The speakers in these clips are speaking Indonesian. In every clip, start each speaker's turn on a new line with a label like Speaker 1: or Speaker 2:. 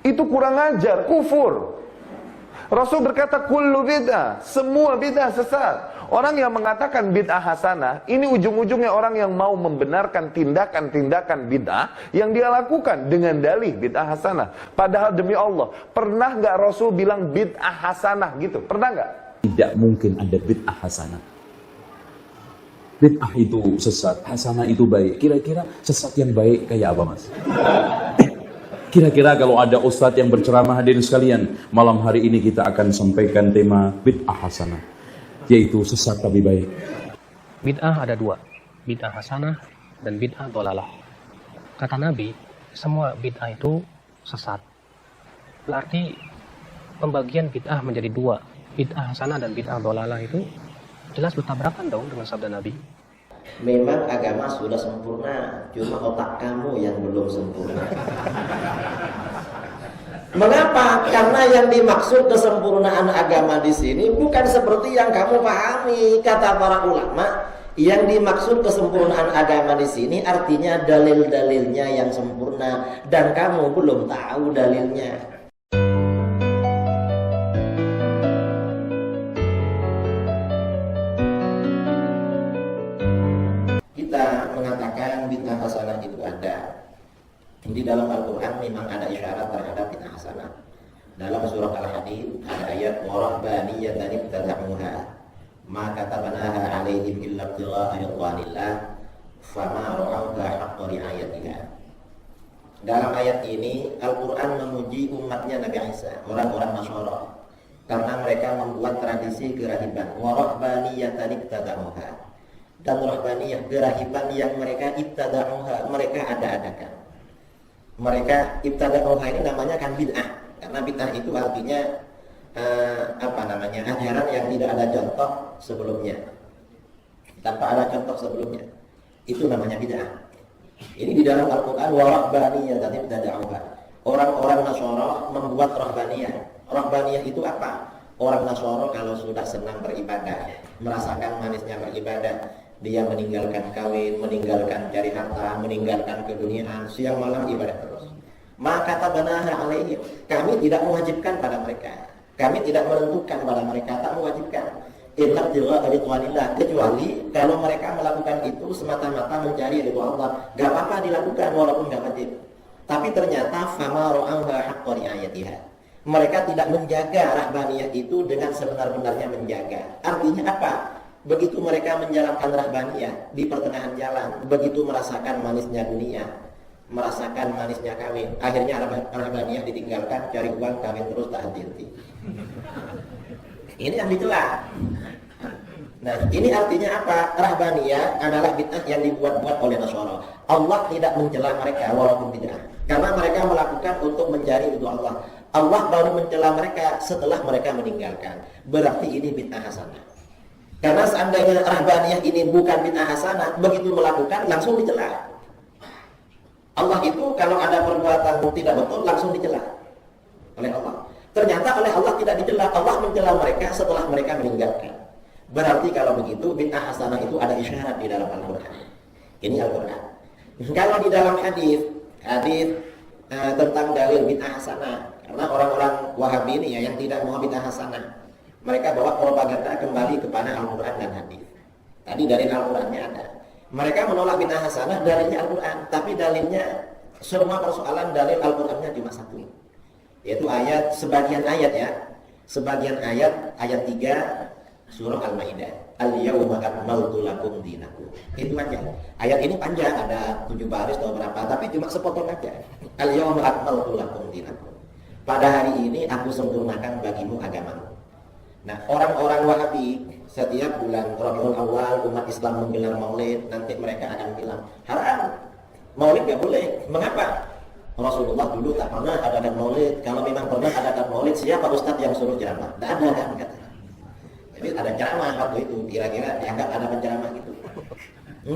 Speaker 1: Itu kurang ajar, kufur. Rasul berkata kullu bid'ah, semua bid'ah sesat. Orang yang mengatakan bid'ah hasanah, ini ujung-ujungnya orang yang mau membenarkan tindakan-tindakan bid'ah yang dia lakukan dengan dalih bid'ah hasanah. Padahal demi Allah, pernah nggak Rasul bilang bid'ah hasanah gitu? Pernah nggak?
Speaker 2: Tidak mungkin ada bid'ah hasanah. Bid'ah itu sesat, hasanah itu baik. Kira-kira sesat yang baik kayak apa, Mas? Kira-kira kalau ada ustadz yang berceramah, hadirin sekalian, malam hari ini kita akan sampaikan tema bid'ah hasanah, yaitu sesat tapi baik.
Speaker 3: Bid'ah ada dua, bid'ah hasanah dan bid'ah dhalalah. Kata Nabi, semua bid'ah itu sesat. Berarti pembagian bid'ah menjadi dua, bid'ah hasanah dan bid'ah dhalalah itu jelas bertabrakan dong dengan sabda Nabi.
Speaker 4: Memang agama sudah sempurna, cuma otak kamu yang belum sempurna. Mengapa? Karena yang dimaksud kesempurnaan agama di sini bukan seperti yang kamu pahami. Kata para ulama, yang dimaksud kesempurnaan agama di sini artinya dalil-dalilnya yang sempurna, dan kamu belum tahu dalilnya. Kita mengatakan bid'ah hasanah itu ada. Di dalam Al-Quran memang ada isyarat terhadap bid'ah hasanah. Dalam surah Al-Hadid ada ayat warahbaniyatan ibtada'uha ma katabnaha 'alaihim illa ibtigha'a ridwanillah fama ra'awha haqqa ri'ayatiha. Dalam ayat ini Al-Quran memuji umatnya Nabi Isa, orang-orang Nasara, karena mereka membuat tradisi kerahiban. Warahbaniyatan ibtada'uha, dan rahbaniyah, kerahiban yang mereka ibtada'uha, mereka ada-adakan. Mereka ibtada'uha ini namanya kan bid'ah, karena bid'ah itu artinya ajaran yang tidak ada contoh sebelumnya, tanpa ada contoh sebelumnya, itu namanya bid'ah. Ini di dalam Al-Quran warahbaniyah dan ibtada'uha, orang-orang Nasara membuat rahbaniyah. Rahbaniyah itu apa? Orang Nasara kalau sudah senang beribadah, merasakan manisnya beribadah, dia meninggalkan kawin, meninggalkan cari harta, meninggalkan keduniaan, siang malam ibadah terus. Maka tabanah alaihim, kami tidak mewajibkan pada mereka, kami tidak menentukan pada mereka, tak mewajibkan. Illa ibtigha'a ridwanillah, kecuali kalau mereka melakukan itu semata-mata mencari ridha Allah, gak apa-apa dilakukan walaupun gak wajib. Tapi ternyata fama ra'awha haqqa ri'ayatiha, mereka tidak menjaga rahbaniyah itu dengan sebenar-benarnya menjaga. Artinya apa? Begitu mereka menjalankan rahbaniyah di pertengahan jalan, begitu merasakan manisnya dunia, merasakan manisnya kawin, akhirnya rahbaniyah ditinggalkan, cari uang, kawin terus, tak henti-henti. Ini yang dicela. Nah, ini artinya apa? Rahbaniyah adalah bid'ah yang dibuat-buat oleh Nasara. Allah tidak mencela mereka walaupun bid'ah, karena mereka melakukan untuk mencari ridha Allah. Allah baru mencela mereka setelah mereka meninggalkan. Berarti ini bid'ah hasanah. Karena seandainya rahbaniyah ini bukan bid'ah hasanah, begitu melakukan langsung dicela. Allah itu kalau ada perbuatan tidak betul langsung dicela oleh Allah. Ternyata oleh Allah tidak dicela, Allah mencela mereka setelah mereka meninggalkan. Berarti kalau begitu bid'ah hasanah itu ada isyarat di dalam Al-Quran. Ini Al-Quran. Kalau di dalam hadis tentang dalil bid'ah hasanah, karena orang-orang Wahabi ini ya yang tidak mau bid'ah hasanah, mereka bawa propaganda kembali kepada Al-Quran dan hadis. Tadi dalil Al-Qurannya ada. Mereka menolak bid'ah hasanah, dalilnya Al-Quran, tapi dalilnya semua persoalan dalil Al-Qurannya cuma satu, yaitu sebagian ayat ya. Sebagian ayat 3 surah Al-Maidah. Al-yawma akmaltu lakum dinakum. Itu aja. Ayat ini panjang, ada 7 baris atau berapa, tapi cuma sepotong aja. Al-yawma akmaltu lakum dinakum. Pada hari ini aku sempurnakan bagimu agamamu. Nah, orang-orang Wahabi setiap bulan Rabiul Awal umat Islam menggelar maulid, nanti mereka akan bilang haram, maulid gak boleh. Mengapa? Rasulullah dulu tak pernah adakan maulid. Kalau memang pernah adakan maulid, siapa ustadz yang suruh ceramah? Tidak ada kan katanya. Jadi ada ceramah waktu itu, kira-kira dianggap ada penceramah gitu.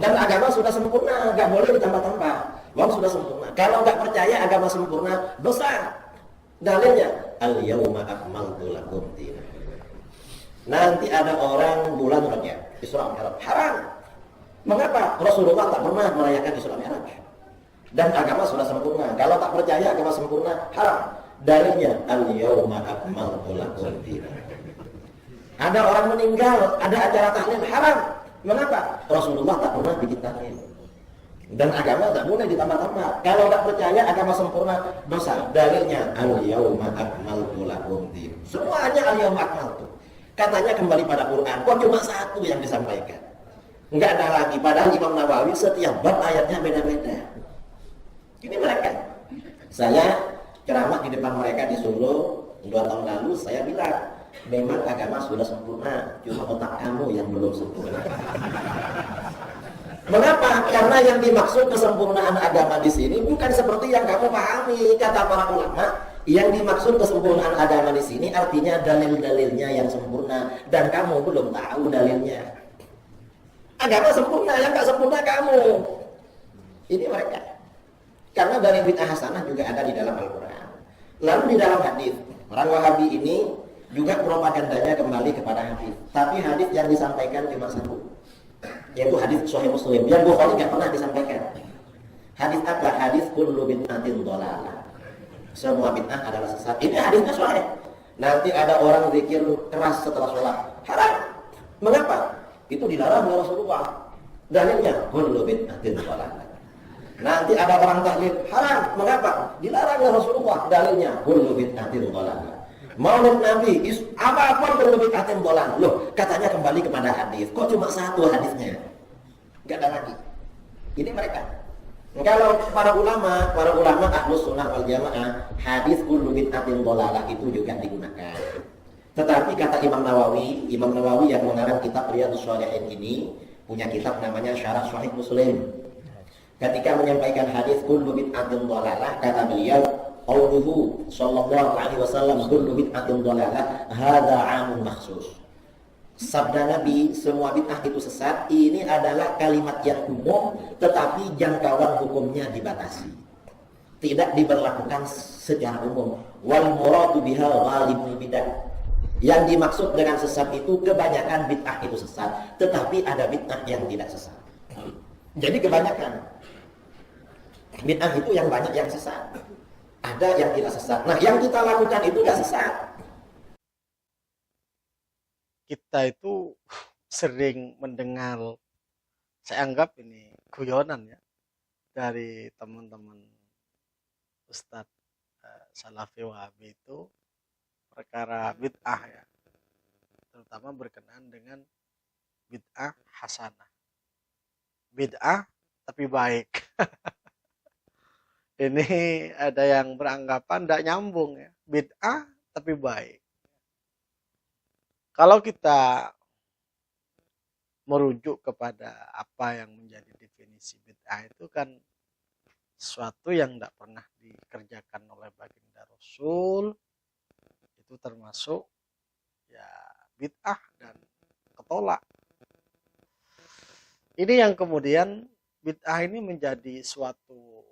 Speaker 4: Dan agama sudah sempurna, gak boleh ditambah-tambah. Wong sudah sempurna. Kalau gak percaya agama sempurna, dosa. Dalilnya al-yawma akmaltu lakum dinakum. Nanti ada orang bulan Rajab, Isra Mi'raj, haram. Mengapa? Rasulullah tak pernah merayakan Isra Mi'raj. Dan agama sudah sempurna. Kalau tak percaya agama sempurna, haram. Dalilnya al-yauma akmaltu lakum dinakum. Ada orang meninggal, ada acara tahlil haram. Mengapa? Rasulullah tak pernah bikin tahlil. Dan agama tak boleh ditambah-tambah. Kalau tak percaya agama sempurna, dosa. Dalilnya al-yauma akmaltu lakum dinakum. Semuanya al-yauma akmaltu. Katanya kembali pada Quran. Kok cuma satu yang disampaikan? Enggak ada lagi. Padahal Imam Nawawi setiap bab ayatnya beda-beda. Ini mereka. Saya ceramah di depan mereka di Solo 2 tahun lalu, saya bilang, memang agama sudah sempurna, cuma otak kamu yang belum sempurna. Mengapa? Karena yang dimaksud kesempurnaan agama di sini bukan seperti yang kamu pahami, kata para ulama. Yang dimaksud kesempurnaan agama di sini artinya dalil-dalilnya yang sempurna, dan kamu belum tahu dalilnya. Agama sempurna, yang nggak sempurna kamu. Ini mereka. Karena dari bid'ah hasanah juga ada di dalam Al-Quran. Lalu di dalam hadis, orang Wahabi ini juga propagandanya kembali kepada hadis. Tapi hadis yang disampaikan cuma satu, yaitu hadis Sahih Muslim. Yang Bukhari nggak pernah disampaikan. Hadis apa? Hadis kullu bid'atin dhalalah. Semua bid'ah adalah sesat. Ini hadisnya sahih. Nanti ada orang zikir keras setelah sholat, haram. Mengapa? Itu dilarang oleh Rasulullah. Dalilnya kullu bid'atin dhalalah. Nanti ada orang tahlil, haram. Mengapa? Dilarang oleh Rasulullah. Dalilnya kullu bid'atin dhalalah. Maulid Nabi, apapun kullu bid'atin dhalalah. Loh, katanya kembali kepada hadis. Kok cuma satu hadisnya? Enggak ada lagi. Ini mereka. Kalau para ulama Ahlus Sunnah wal Jamaah, hadis kullu bid'atin dhalalah itu juga digunakan. Tetapi kata Imam Nawawi yang mengarang kitab Riyadhus Shalihin ini punya kitab namanya Syarah Sahih Muslim. Ketika menyampaikan hadis kullu bid'atin dhalalah, kata beliau, qauluhu sallallahu alaihi wasallam kullu bid'atin dhalalah hadza 'amun makhsus. Sabda Nabi, semua bid'ah itu sesat, ini adalah kalimat yang umum, tetapi jangkauan hukumnya dibatasi. Tidak diberlakukan secara umum. Wal muradu bihal ghalibul bid'ah. Yang dimaksud dengan sesat itu kebanyakan bid'ah itu sesat, tetapi ada bid'ah yang tidak sesat. Jadi kebanyakan bid'ah itu yang banyak yang sesat. Ada yang tidak sesat. Nah, yang kita lakukan itu tidak sesat.
Speaker 5: Kita itu sering mendengar, saya anggap ini guyonan ya, dari teman-teman Ustadz Salafi Wahabi itu perkara bid'ah ya, terutama berkenaan dengan bid'ah hasanah, bid'ah tapi baik. Ini ada yang beranggapan tidak nyambung ya, bid'ah tapi baik. Kalau kita merujuk kepada apa yang menjadi definisi bid'ah itu kan sesuatu yang tidak pernah dikerjakan oleh baginda Rasul, itu termasuk ya bid'ah dan ketolak. Ini yang kemudian bid'ah ini menjadi suatu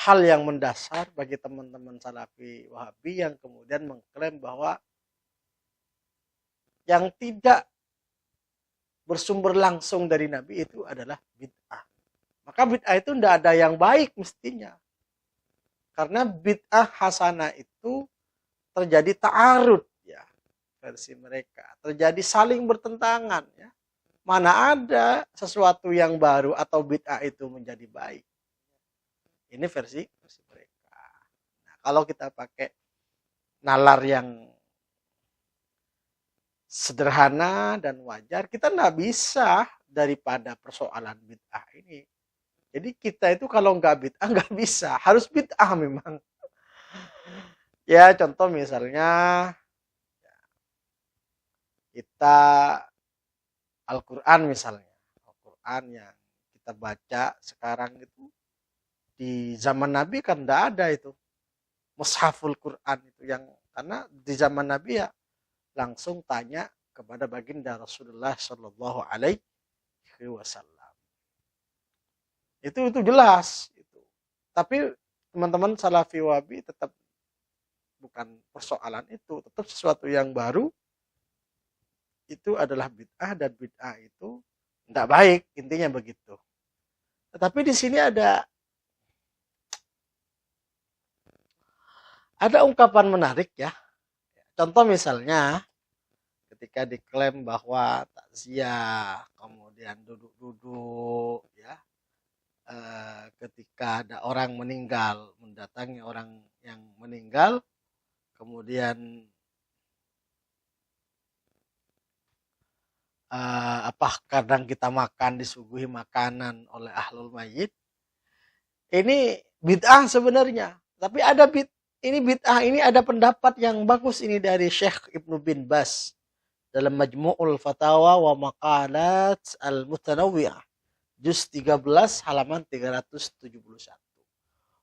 Speaker 5: hal yang mendasar bagi teman-teman Salafi Wahabi yang kemudian mengklaim bahwa yang tidak bersumber langsung dari Nabi itu adalah bid'ah. Maka bid'ah itu tidak ada yang baik mestinya. Karena bid'ah hasanah itu terjadi ta'arud ya, versi mereka. Terjadi saling bertentangan ya. Mana ada sesuatu yang baru atau bid'ah itu menjadi baik. Ini versi mereka. Nah, kalau kita pakai nalar yang sederhana dan wajar, kita nggak bisa daripada persoalan bid'ah ini. Jadi kita itu kalau nggak bid'ah nggak bisa, harus bid'ah memang. Ya contoh misalnya kita Al-Quran misalnya, Al-Quran yang kita baca sekarang itu di zaman Nabi kan tidak ada itu mushaful Quran itu, yang karena di zaman Nabi ya langsung tanya kepada baginda Rasulullah Shallallahu Alaihi Wasallam. Itu jelas itu. Tapi teman-teman Salafi Wahabi tetap bukan persoalan itu, tetap sesuatu yang baru itu adalah bid'ah, dan bid'ah itu tidak baik, intinya begitu. Tapi di sini ada ungkapan menarik ya. Contoh misalnya ketika diklaim bahwa takziah, kemudian duduk-duduk ya. Ketika ada orang meninggal, mendatangi orang yang meninggal, kemudian kadang kita makan, disuguhi makanan oleh ahlul mayyit. Ini bid'ah sebenarnya. Tapi bid'ah ini ada pendapat yang bagus ini dari Syekh Ibnu bin Baz dalam Majmu'ul Fatawa wa Maqalat Al-Mutanawwi'ah juz 13 halaman 371.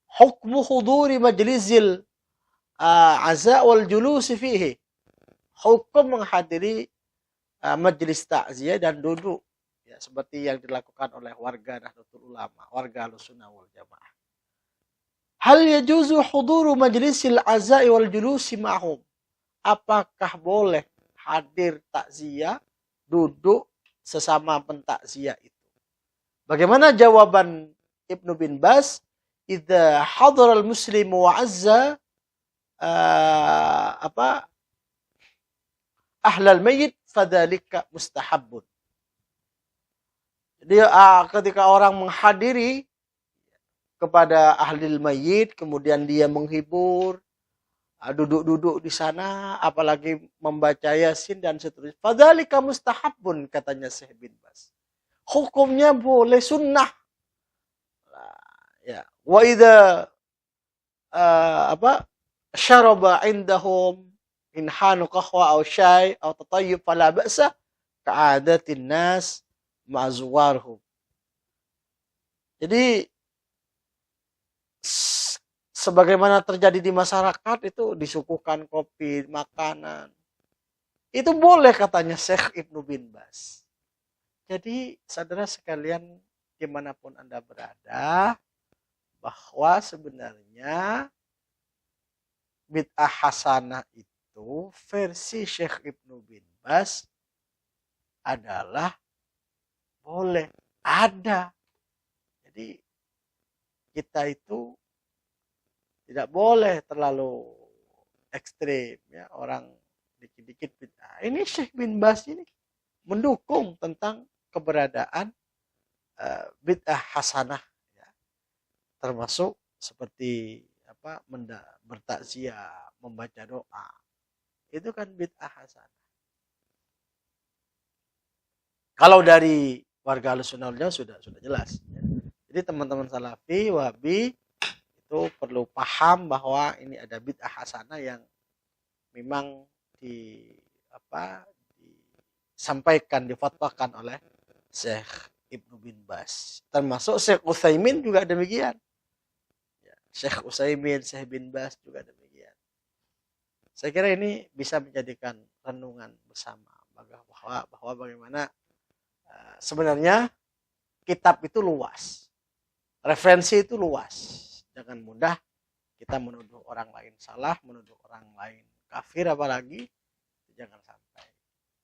Speaker 5: Hukmu huduri majlisil aza wal julusi fihi. Hukum menghadiri majelis takziah dan duduk ya, seperti yang dilakukan oleh warga Nahdlatul Ulama, warga Ahlussunnah wal Jamaah. Hal yajuzu huduru majlisil azai wal julusi ma'hum. Apakah boleh hadir takziah, duduk sesama pentakziah itu? Bagaimana jawaban Ibnu bin Baz? Idza hadara al-muslimu wa azza ahlal mayyit fadzalika mustahabbun. Jadi ketika orang menghadiri kepada ahlil mayyit, kemudian dia menghibur, duduk-duduk di sana, apalagi membaca Yasin dan seterusnya. Fadzalika mustahabbun, katanya Syekh bin Baz. Hukumnya boleh, sunnah. Ya, wa idza syaraba indahum in hanu qahwa aw syai aw tatayyub fala ba'sa ka'adatin nas ma'zuwarhum. Jadi sebagaimana terjadi di masyarakat itu disuguhkan kopi, makanan. Itu boleh katanya Syekh Ibnu bin Baz. Jadi saudara sekalian dimanapun Anda berada, bahwa sebenarnya bid'ah hasanah itu versi Syekh Ibnu bin Baz adalah boleh, ada. Jadi kita itu tidak boleh terlalu ekstrim ya, orang dikit-dikit bid'ah. Ini Syekh bin Baz ini mendukung tentang keberadaan bid'ah hasanah ya. Termasuk seperti bertakziah, membaca doa. Itu kan bid'ah hasanah. Kalau dari warga Ahlussunnah wal Jamaah sudah jelas. Jadi teman-teman Salafi, Wahabi itu perlu paham bahwa ini ada bid'ah hasanah yang memang disampaikan, difatwakan oleh Syekh Ibnu bin Baz. Termasuk Syekh Utsaimin juga demikian. Syekh Utsaimin, Syekh bin Baz juga demikian. Saya kira ini bisa menjadikan renungan bersama bahwa bagaimana sebenarnya kitab itu luas. Referensi itu luas. Jangan mudah kita menuduh orang lain salah, menuduh orang lain kafir apalagi. Jangan sampai.